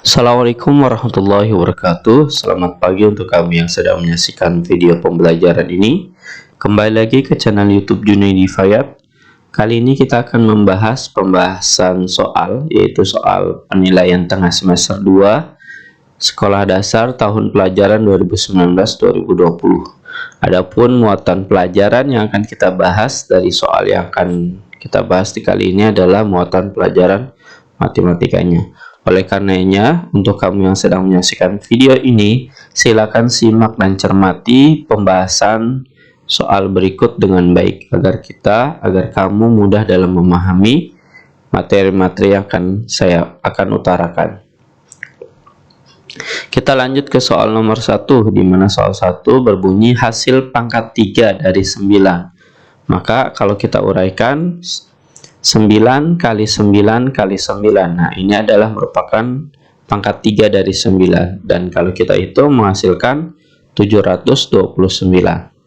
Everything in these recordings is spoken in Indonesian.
Assalamualaikum warahmatullahi wabarakatuh. Selamat pagi untuk kami yang sedang menyaksikan video pembelajaran ini. Kembali lagi ke channel YouTube Junaidi Fayad. Kali ini kita akan membahas pembahasan soal, yaitu soal penilaian tengah semester 2 Sekolah Dasar tahun pelajaran 2019-2020. Adapun muatan pelajaran yang akan kita bahas dari soal yang akan kita bahas di kali ini adalah muatan pelajaran matematikanya. Oleh karenanya, untuk kamu yang sedang menyaksikan video ini, silakan simak dan cermati pembahasan soal berikut dengan baik agar kamu mudah dalam memahami materi-materi yang saya akan utarakan. Kita lanjut ke soal nomor 1, di mana soal 1 berbunyi hasil pangkat 3 dari 9. Maka kalau kita uraikan 9 kali 9 kali 9. Nah, ini adalah merupakan pangkat 3 dari 9. Dan kalau kita hitung menghasilkan 729.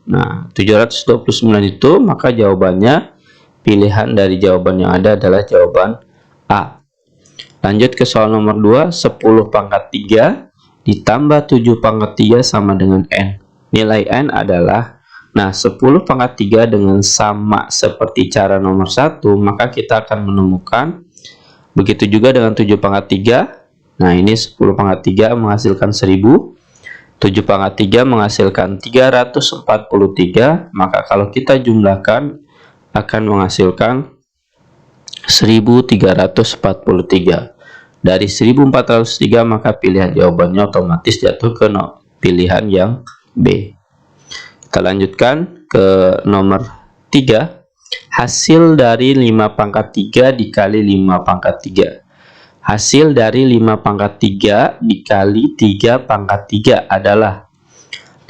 Nah, 729 itu maka jawabannya, pilihan dari jawaban yang ada adalah jawaban A. Lanjut ke soal nomor 2, 10 pangkat 3 ditambah 7 pangkat 3 sama dengan N. Nilai N adalah, nah, 10 pangkat 3 dengan sama seperti cara nomor 1, maka kita akan menemukan, begitu juga dengan 7 pangkat 3. Nah, ini 10 pangkat 3 menghasilkan 1000, 7 pangkat 3 menghasilkan 343, maka kalau kita jumlahkan akan menghasilkan 1343. Dari 1403, maka pilihan jawabannya otomatis jatuh ke pilihan yang B. Kita lanjutkan ke nomor 3. Hasil dari 5 pangkat 3 dikali 5 pangkat 3. Hasil dari 5 pangkat 3 dikali 3 pangkat 3 adalah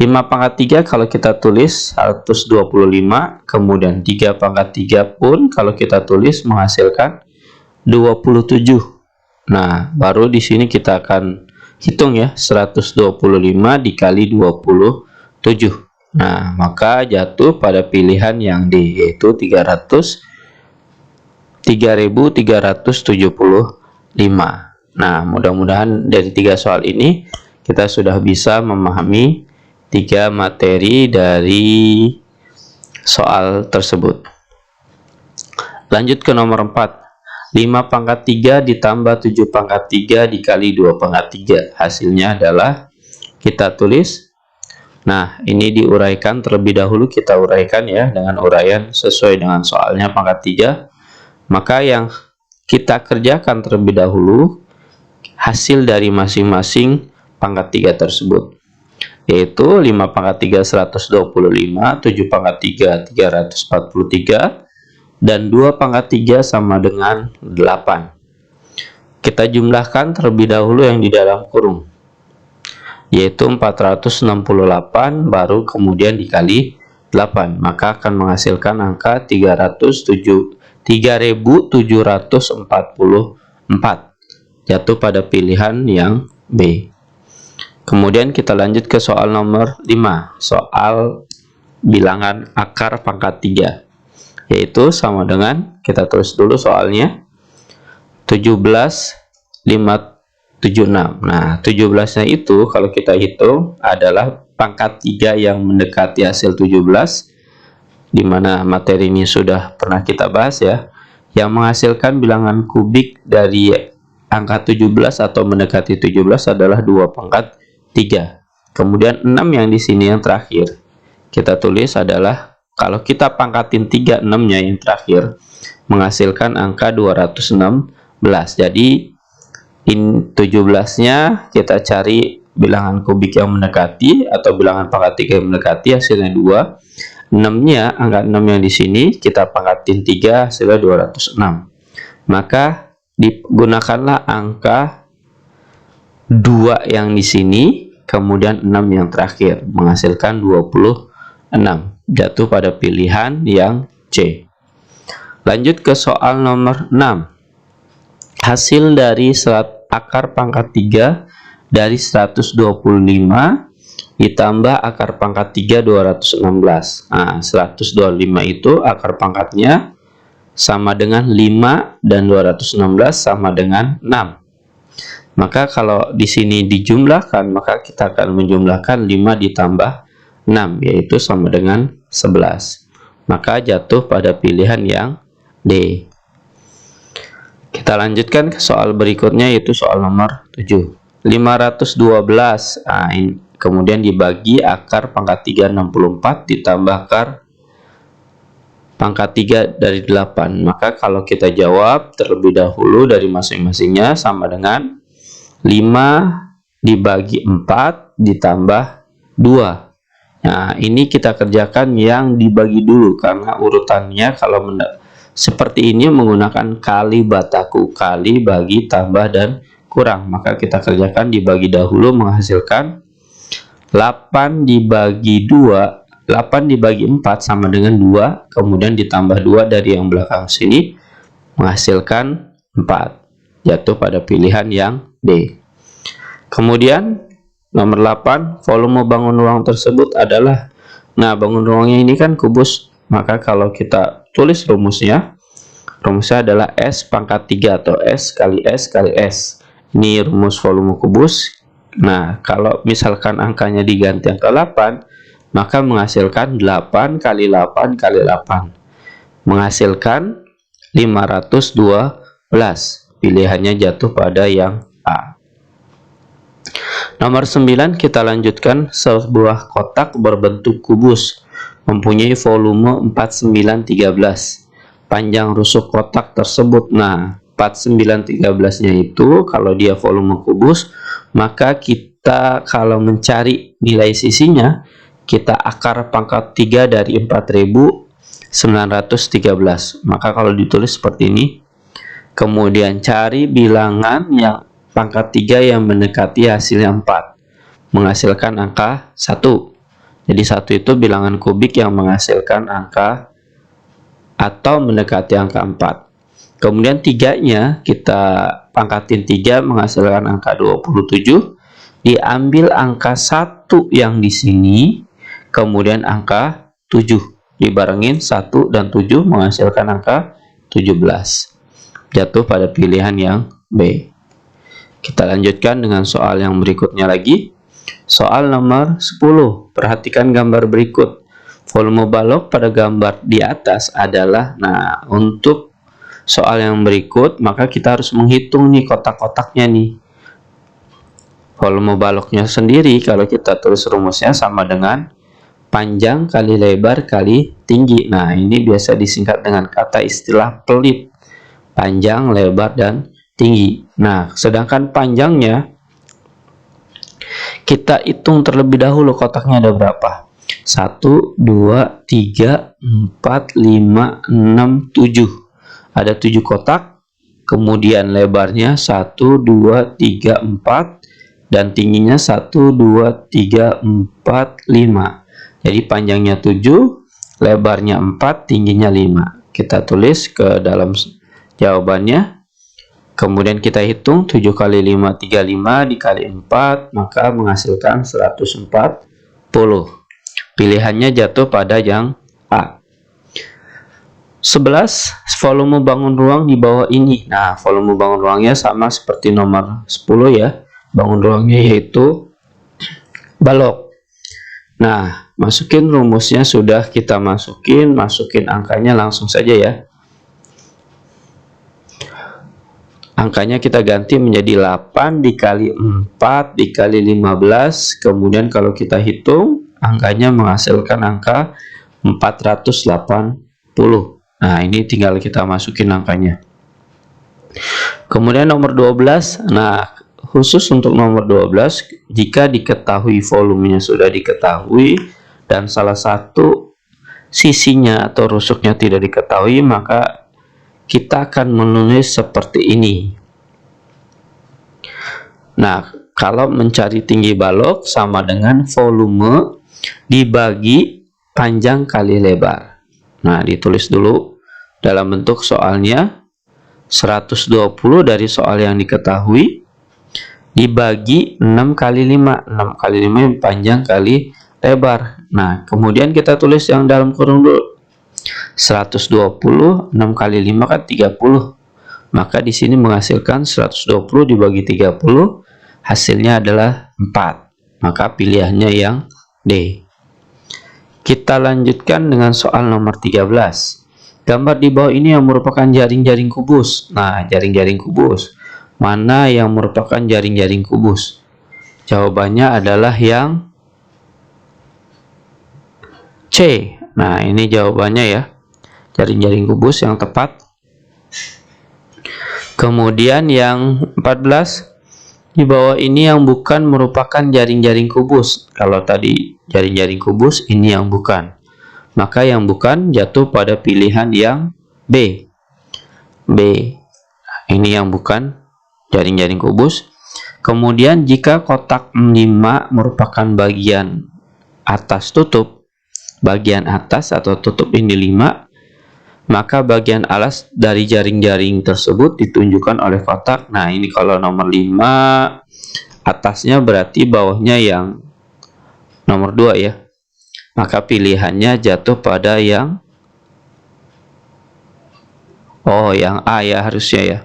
5 pangkat 3 kalau kita tulis 125, kemudian 3 pangkat 3 pun kalau kita tulis menghasilkan 27. Nah, baru di sini kita akan hitung ya, 125 dikali 27. Nah, maka jatuh pada pilihan yang D, yaitu 3375. Nah, mudah-mudahan dari 3 soal ini kita sudah bisa memahami 3 materi dari soal tersebut. Lanjut ke nomor 4. 5 pangkat 3 ditambah 7 pangkat 3 dikali 2 pangkat 3. Hasilnya adalah, kita tulis. Nah, ini diuraikan terlebih dahulu, kita uraikan ya dengan uraian sesuai dengan soalnya pangkat 3. Maka yang kita kerjakan terlebih dahulu hasil dari masing-masing pangkat 3 tersebut, yaitu 5 pangkat 3 125, 7 pangkat 3 343, dan 2 pangkat 3 sama dengan 8. Kita jumlahkan terlebih dahulu yang di dalam kurung, yaitu 468, baru kemudian dikali 8, maka akan menghasilkan angka 3744, jatuh pada pilihan yang B. Kemudian kita lanjut ke soal nomor 5, soal bilangan akar pangkat 3, yaitu sama dengan, kita tulis dulu soalnya, 17,576. Nah, 17-nya itu kalau kita hitung adalah pangkat 3 yang mendekati hasil 17, dimana materi ini sudah pernah kita bahas ya, yang menghasilkan bilangan kubik dari angka 17 atau mendekati 17 adalah 2 pangkat 3. Kemudian 6 yang di sini yang terakhir, kita tulis adalah, kalau kita pangkatin 3, 6-nya yang terakhir menghasilkan angka 216. Jadi 17-nya kita cari bilangan kubik yang mendekati atau bilangan pangkat 3 yang mendekati, hasilnya 2. 6-nya, angka 6 yang di sini kita pangkatin 3, hasilnya 206. Maka digunakanlah angka 2 yang di sini, kemudian 6 yang terakhir menghasilkan 26, jatuh pada pilihan yang C. Lanjut ke soal nomor 6. Hasil dari akar pangkat 3 dari 125 ditambah akar pangkat 3 216. Nah, 125 itu akar pangkatnya sama dengan 5 dan 216 sama dengan 6. Maka kalau di sini dijumlahkan, maka kita akan menjumlahkan 5 ditambah 6, yaitu sama dengan 11. Maka jatuh pada pilihan yang D. Kita lanjutkan ke soal berikutnya, yaitu soal nomor 7. 512. Nah, kemudian dibagi akar pangkat 3 64 ditambah akar pangkat 3 dari 8. Maka kalau kita jawab terlebih dahulu dari masing-masingnya sama dengan 5 dibagi 4 ditambah 2. Nah, ini kita kerjakan yang dibagi dulu, karena urutannya kalau seperti ini menggunakan kali bataku, kali, bagi, tambah, dan kurang. Maka kita kerjakan dibagi dahulu, menghasilkan 8 dibagi 2, 8 dibagi 4 sama dengan 2, kemudian ditambah 2 dari yang belakang sini, menghasilkan 4. Jatuh pada pilihan yang D. Kemudian nomor 8, volume bangun ruang tersebut adalah, nah bangun ruangnya ini kan kubus, maka kalau kita tulis rumusnya adalah S pangkat 3 atau S kali S kali S. Ini rumus volume kubus. Nah, kalau misalkan angkanya diganti angka 8, maka menghasilkan 8 kali 8 kali 8. Menghasilkan 512. Pilihannya jatuh pada yang A. Nomor 9, kita lanjutkan. Sebuah kotak berbentuk kubus mempunyai volume 4913. Panjang rusuk kotak tersebut. Nah, 4913-nya itu kalau dia volume kubus, maka kita kalau mencari nilai sisinya, kita akar pangkat 3 dari 4913. Maka kalau ditulis seperti ini, kemudian cari bilangan yang pangkat 3 yang mendekati hasilnya 4, menghasilkan angka 1. Jadi 1 itu bilangan kubik yang menghasilkan angka atau mendekati angka 4. Kemudian 3-nya kita pangkatin 3, menghasilkan angka 27. Diambil angka 1 yang di sini, kemudian angka 7. Dibarengin 1 dan 7 menghasilkan angka 17. Jatuh pada pilihan yang B. Kita lanjutkan dengan soal yang berikutnya lagi. Soal nomor 10. Perhatikan gambar berikut. Volume balok pada gambar di atas adalah, nah untuk soal yang berikut maka kita harus menghitung nih kotak-kotaknya nih. Volume baloknya sendiri kalau kita tulis rumusnya sama dengan panjang kali lebar kali tinggi. Nah, ini biasa disingkat dengan kata istilah pelit. Panjang, lebar, dan tinggi. Nah, sedangkan panjangnya kita hitung terlebih dahulu kotaknya ada berapa. 1, 2, 3, 4, 5, 6, 7. Ada 7 kotak. Kemudian lebarnya 1, 2, 3, 4. Dan tingginya 1, 2, 3, 4, 5. Jadi panjangnya 7, lebarnya 4, tingginya 5. Kita tulis ke dalam jawabannya. Kemudian kita hitung 7 kali 5, 35 dikali 4, maka menghasilkan 140. Pilihannya jatuh pada yang A. 11, volume bangun ruang di bawah ini. Nah, volume bangun ruangnya sama seperti nomor 10 ya. Bangun ruangnya yaitu balok. Nah, masukin rumusnya sudah kita masukin angkanya langsung saja ya. Angkanya kita ganti menjadi 8 dikali 4 dikali 15. Kemudian kalau kita hitung, angkanya menghasilkan angka 480. Nah, ini tinggal kita masukin angkanya. Kemudian nomor 12. Nah, khusus untuk nomor 12, jika diketahui volumenya sudah diketahui dan salah satu sisinya atau rusuknya tidak diketahui, maka kita akan menulis seperti ini. Nah, kalau mencari tinggi balok sama dengan volume dibagi panjang kali lebar. Nah, ditulis dulu dalam bentuk soalnya. 120 dari soal yang diketahui dibagi 6 kali 5. 6 kali 5 panjang kali lebar. Nah, kemudian kita tulis yang dalam kurung dulu. 120, 6 kali 5 kan 30. Maka di sini menghasilkan 120 dibagi 30, hasilnya adalah 4. Maka pilihannya yang D. Kita lanjutkan dengan soal nomor 13. Gambar di bawah ini yang merupakan jaring-jaring kubus. Nah, jaring-jaring kubus. Mana yang merupakan jaring-jaring kubus? Jawabannya adalah yang C. Nah, ini jawabannya ya. Jaring-jaring kubus yang tepat. Kemudian yang 14. Di bawah ini yang bukan merupakan jaring-jaring kubus. Kalau tadi jaring-jaring kubus, ini yang bukan. Maka yang bukan jatuh pada pilihan yang B. B. Ini yang bukan jaring-jaring kubus. Kemudian jika kotak 5 merupakan bagian atas tutup, bagian atas atau tutup ini 5, maka bagian alas dari jaring-jaring tersebut ditunjukkan oleh kotak. Nah, ini kalau nomor 5 atasnya berarti bawahnya yang nomor 2 ya. Maka pilihannya jatuh pada yang yang A ya harusnya ya.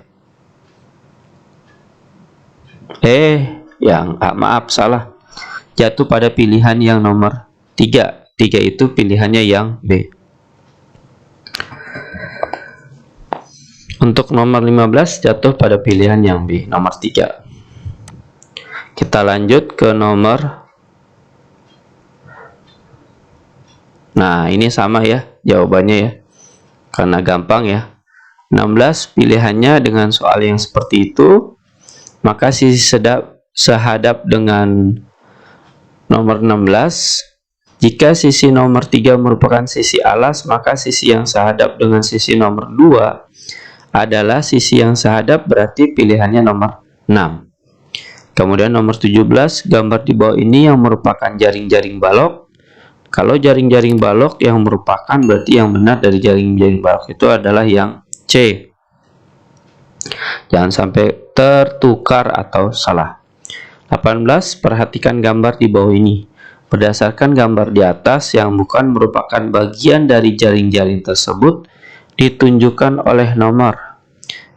Yang A, maaf salah. Jatuh pada pilihan yang nomor 3. 3 itu pilihannya yang B. Untuk nomor 15 jatuh pada pilihan yang B, nomor 3. Kita lanjut ke nomor. Nah, ini sama ya jawabannya ya. Karena gampang ya. 16 pilihannya dengan soal yang seperti itu. Maka sisi sehadap dengan nomor 16. Jika sisi nomor 3 merupakan sisi alas, maka sisi yang sehadap dengan sisi nomor 2 adalah sisi yang sehadap, berarti pilihannya nomor 6. Kemudian nomor 17, gambar di bawah ini yang merupakan jaring-jaring balok. Kalau jaring-jaring balok yang merupakan, berarti yang benar dari jaring-jaring balok itu adalah yang C. Jangan sampai tertukar atau salah. 18, perhatikan gambar di bawah ini. Berdasarkan gambar di atas yang bukan merupakan bagian dari jaring-jaring tersebut, ditunjukkan oleh nomor.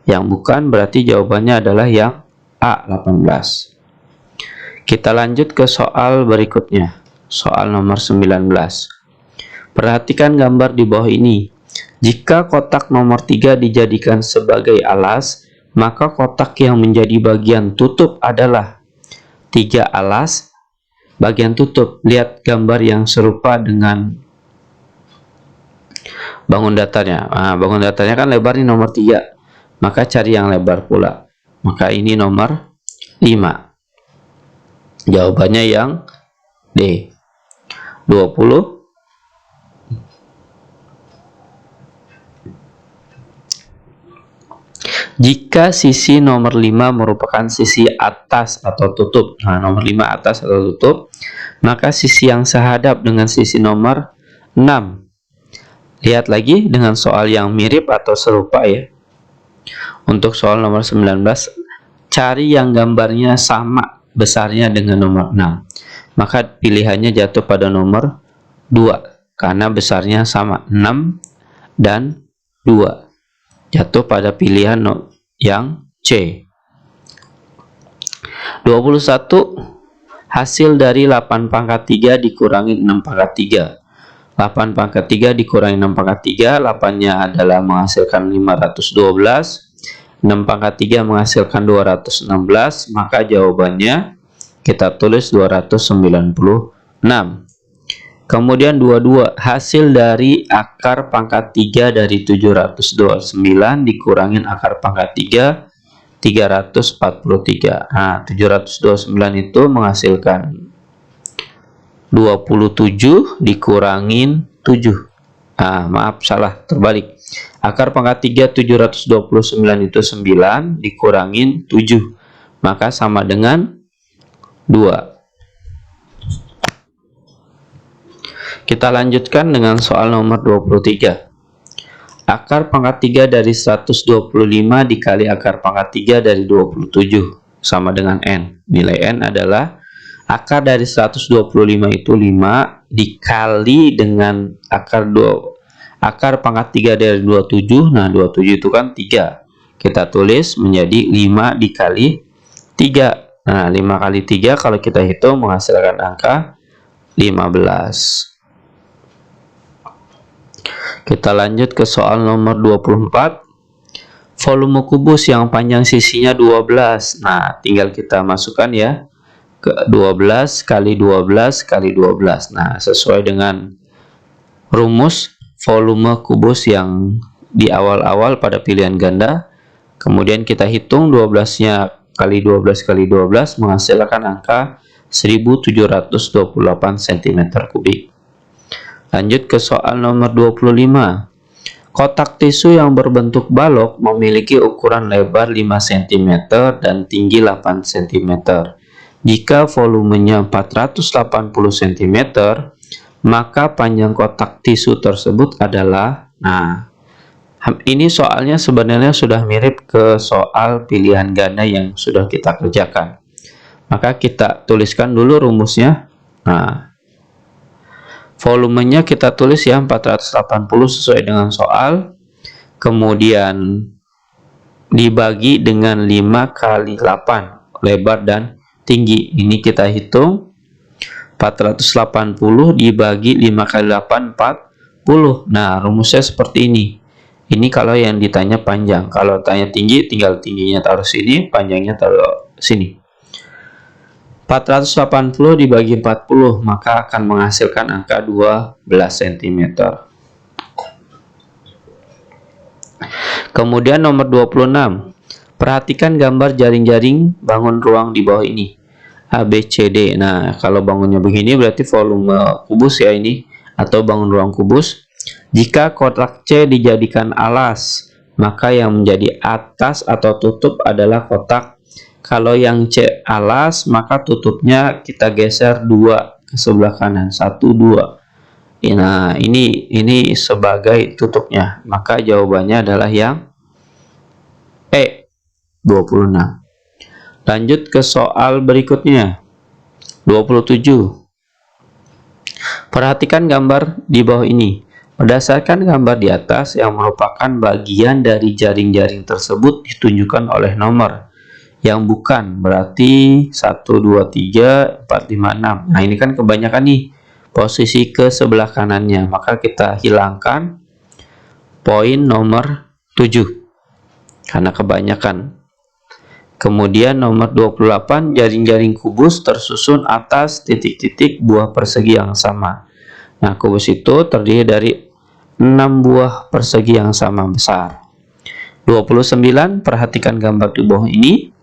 Yang bukan berarti jawabannya adalah yang A, 18. Kita lanjut ke soal berikutnya. Soal nomor 19. Perhatikan gambar di bawah ini. Jika kotak nomor 3 dijadikan sebagai alas, maka kotak yang menjadi bagian tutup adalah 3 alas bagian tutup. Lihat gambar yang serupa dengan bangun datarnya. Nah, bangun datarnya kan lebarnya nomor 3. Maka cari yang lebar pula. Maka ini nomor 5. Jawabannya yang D. 20. Jika sisi nomor 5 merupakan sisi atas atau tutup. Nah, nomor 5 atas atau tutup. Maka sisi yang sehadap dengan sisi nomor 6. Lihat lagi dengan soal yang mirip atau serupa ya. Untuk soal nomor 19, cari yang gambarnya sama besarnya dengan nomor 6. Maka pilihannya jatuh pada nomor 2. Karena besarnya sama, 6 dan 2. Jatuh pada pilihan yang C. 21. Hasil dari 8 pangkat 3 dikurangi 6 pangkat 3. 8 pangkat 3 dikurangi 6 pangkat 3. 8-nya adalah menghasilkan 512. 6 pangkat 3 menghasilkan 216. Maka jawabannya kita tulis 296. Kemudian 22, hasil dari akar pangkat 3 dari 729 dikurangin akar pangkat 3, 343. Nah, 729 itu menghasilkan 27 dikurangin 7. Nah, maaf salah, terbalik. Akar pangkat 3 729 itu 9 dikurangin 7. Maka sama dengan 2. Kita lanjutkan dengan soal nomor 23. Akar pangkat 3 dari 125 dikali akar pangkat 3 dari 27 sama dengan N. Nilai N adalah akar dari 125 itu 5 dikali dengan akar pangkat 3 dari 27. Nah, 27 itu kan 3. kita tulis menjadi 5 dikali 3. Nah, 5 kali 3 kalau kita hitung menghasilkan angka 15. Kita lanjut ke soal nomor 24. Volume kubus yang panjang sisinya 12. Nah, tinggal kita masukkan ya ke 12 kali 12 kali 12. Nah, sesuai dengan rumus volume kubus yang di awal-awal pada pilihan ganda. Kemudian kita hitung 12-nya kali 12 kali 12 menghasilkan angka 1728 cm3. Lanjut ke soal nomor 25. Kotak tisu yang berbentuk balok memiliki ukuran lebar 5 cm dan tinggi 8 cm. Jika volumenya 480 cm, maka panjang kotak tisu tersebut adalah, nah, ini soalnya sebenarnya sudah mirip ke soal pilihan ganda yang sudah kita kerjakan. Maka kita tuliskan dulu rumusnya. Nah, volumenya kita tulis ya 480 sesuai dengan soal. Kemudian dibagi dengan 5 kali 8 lebar dan tinggi. Ini kita hitung 480 dibagi 5 kali 8 40. Nah, rumusnya seperti ini. Ini kalau yang ditanya panjang. Kalau tanya tinggi, tinggal tingginya taruh sini, panjangnya taruh sini. 480 dibagi 40, maka akan menghasilkan angka 12 cm. Kemudian nomor 26. Perhatikan gambar jaring-jaring bangun ruang di bawah ini. A, B, C, D. Nah, kalau bangunnya begini berarti volume kubus ya ini, atau bangun ruang kubus. Jika kotak C dijadikan alas, maka yang menjadi atas atau tutup adalah kotak. Kalau yang C alas, maka tutupnya kita geser 2 ke sebelah kanan, 1, 2. Nah, ini sebagai tutupnya. Maka jawabannya adalah yang E, 26. Lanjut ke soal berikutnya. 27. Perhatikan gambar di bawah ini. Berdasarkan gambar di atas yang merupakan bagian dari jaring-jaring tersebut ditunjukkan oleh nomor yang bukan, berarti 1, 2, 3, 4, 5, 6. Nah, ini kan kebanyakan nih posisi ke sebelah kanannya, maka kita hilangkan poin nomor 7 karena kebanyakan. Kemudian nomor 28, jaring-jaring kubus tersusun atas titik-titik buah persegi yang sama. Nah, kubus itu terdiri dari 6 buah persegi yang sama besar. 29, perhatikan gambar di bawah ini.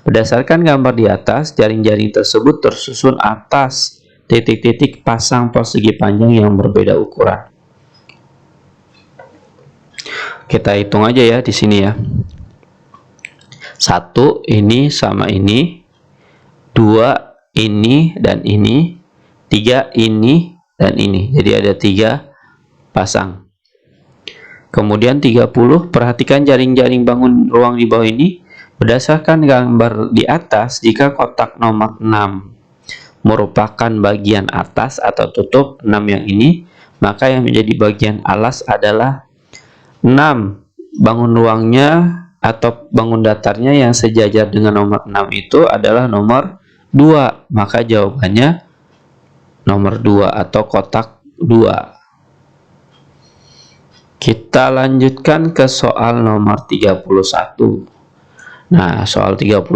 Berdasarkan gambar di atas, jaring-jaring tersebut tersusun atas titik-titik pasang persegi panjang yang berbeda ukuran. Kita hitung aja ya di sini ya. 1 ini sama ini, 2 ini dan ini, 3 ini dan ini. Jadi ada 3 pasang. Kemudian 30, perhatikan jaring-jaring bangun ruang di bawah ini. Berdasarkan gambar di atas, jika kotak nomor 6 merupakan bagian atas atau tutup 6 yang ini, maka yang menjadi bagian alas adalah 6. Bangun ruangnya atau bangun datarnya yang sejajar dengan nomor 6 itu adalah nomor 2. Maka jawabannya nomor 2 atau kotak 2. Kita lanjutkan ke soal nomor 31. Nah, soal 35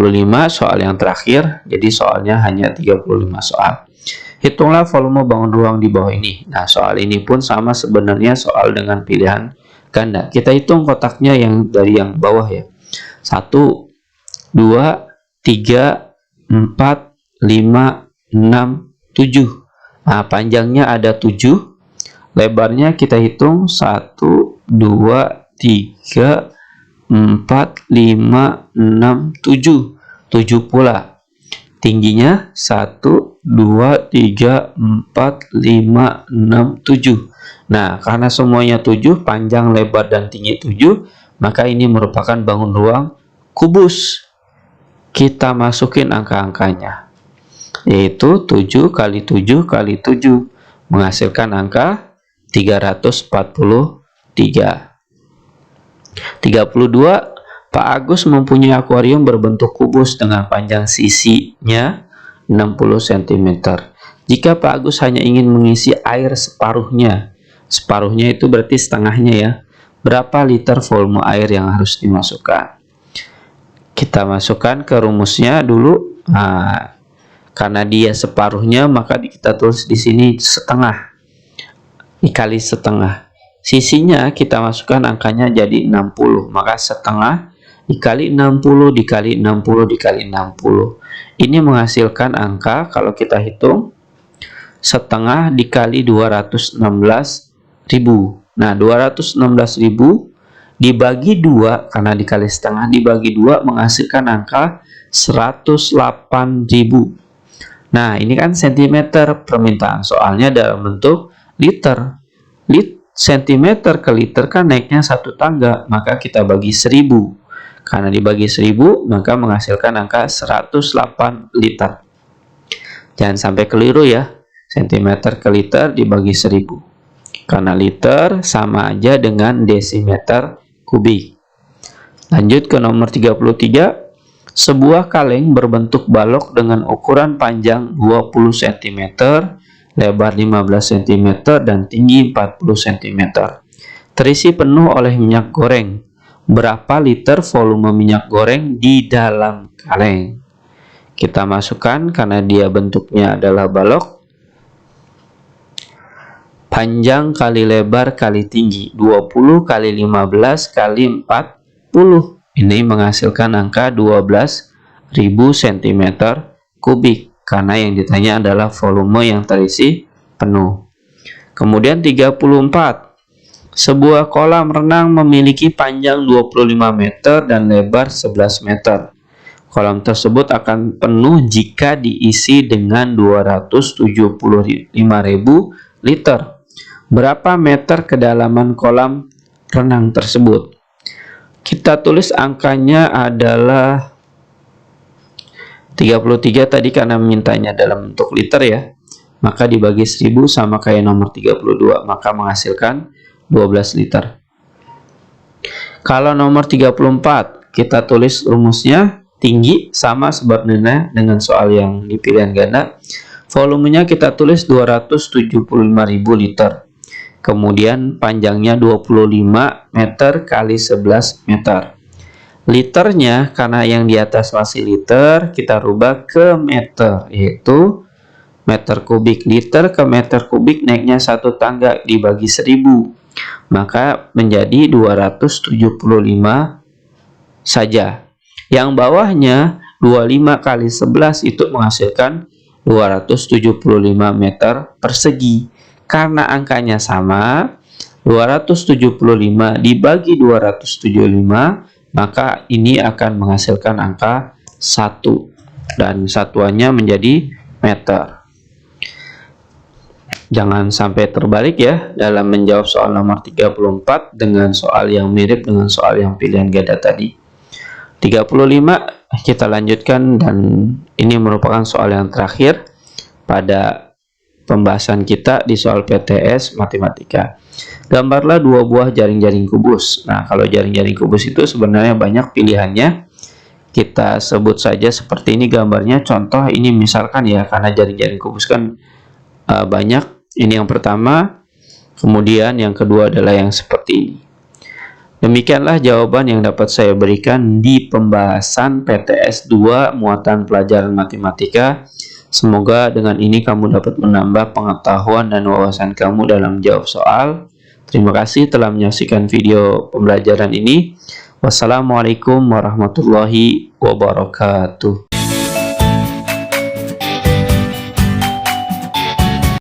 soal yang terakhir, jadi soalnya hanya 35 soal. Hitunglah volume bangun ruang di bawah ini. Nah, soal ini pun sama sebenarnya soal dengan pilihan ganda. Kita hitung kotaknya yang dari yang bawah ya. 1, 2, 3, 4, 5, 6, 7. Nah, panjangnya ada 7. Lebarnya kita hitung 1, 2, 3, 4, 5, 6, 7. 7 pula. Tingginya 1, 2, 3, 4, 5, 6, 7. Nah, karena semuanya 7, panjang, lebar, dan tinggi 7, maka ini merupakan bangun ruang kubus. Kita masukin angka-angkanya, yaitu 7 kali 7 kali 7, menghasilkan angka 343. 32, Pak Agus mempunyai akuarium berbentuk kubus dengan panjang sisinya 60 cm. Jika Pak Agus hanya ingin mengisi air separuhnya itu berarti setengahnya ya, berapa liter volume air yang harus dimasukkan? Kita masukkan ke rumusnya dulu. Nah, karena dia separuhnya, maka kita tulis di sini setengah dikali setengah. Sisinya kita masukkan angkanya jadi 60, maka setengah dikali 60 dikali 60 dikali 60. Ini menghasilkan angka, kalau kita hitung, setengah dikali 216.000. Nah, 216.000 dibagi 2, karena dikali setengah dibagi 2 menghasilkan angka 108.000. Nah, ini kan cm, permintaan soalnya dalam bentuk liter. Cm ke liter kan naiknya satu tangga, maka kita bagi 1000. Karena dibagi 1000, maka menghasilkan angka 108 liter. Jangan sampai keliru ya, cm ke liter dibagi 1000. Karena liter sama aja dengan desimeter kubik. Lanjut ke nomor 33. Sebuah kaleng berbentuk balok dengan ukuran panjang 20 cm, lebar 15 cm, dan tinggi 40 cm. Terisi penuh oleh minyak goreng. Berapa liter volume minyak goreng di dalam kaleng? Kita masukkan, karena dia bentuknya adalah balok. Panjang kali lebar kali tinggi, 20 kali 15 kali 40. Ini menghasilkan angka 12.000 cm kubik, karena yang ditanya adalah volume yang terisi penuh. Kemudian 34. Sebuah kolam renang memiliki panjang 25 meter dan lebar 11 meter. Kolam tersebut akan penuh jika diisi dengan 275.000 liter. Berapa meter kedalaman kolam renang tersebut? Kita tulis angkanya adalah 33 tadi, karena mintanya dalam bentuk liter ya. Maka dibagi 1000 sama kayak nomor 32, maka menghasilkan 12 liter. Kalau nomor 34, kita tulis rumusnya tinggi sama sebenarnya dengan soal yang di pilihan ganda. Volumenya kita tulis 275.000 liter. Kemudian panjangnya 25 meter kali 11 meter. Liternya, karena yang di atas masih liter, kita rubah ke meter, yaitu meter kubik. Liter ke meter kubik naiknya satu tangga, dibagi 1000. Maka menjadi 275 saja. Yang bawahnya 25 kali 11 itu menghasilkan 275 meter persegi. Karena angkanya sama, 275 dibagi 275, maka ini akan menghasilkan angka 1. Dan satuannya menjadi meter. Jangan sampai terbalik ya dalam menjawab soal nomor 34 dengan soal yang mirip dengan soal yang pilihan ganda tadi. 35 kita lanjutkan, dan ini merupakan soal yang terakhir pada pembahasan kita di soal PTS matematika. Gambarlah dua buah jaring-jaring kubus. Nah, kalau jaring-jaring kubus itu sebenarnya banyak pilihannya. Kita sebut saja seperti ini gambarnya. Contoh ini misalkan ya, karena jaring-jaring kubus kan banyak. Ini yang pertama, kemudian yang kedua adalah yang seperti ini. Demikianlah jawaban yang dapat saya berikan di pembahasan PTS 2 muatan pelajaran matematika. Semoga dengan ini kamu dapat menambah pengetahuan dan wawasan kamu dalam menjawab soal. Terima kasih telah menyaksikan video pembelajaran ini. Wassalamualaikum warahmatullahi wabarakatuh.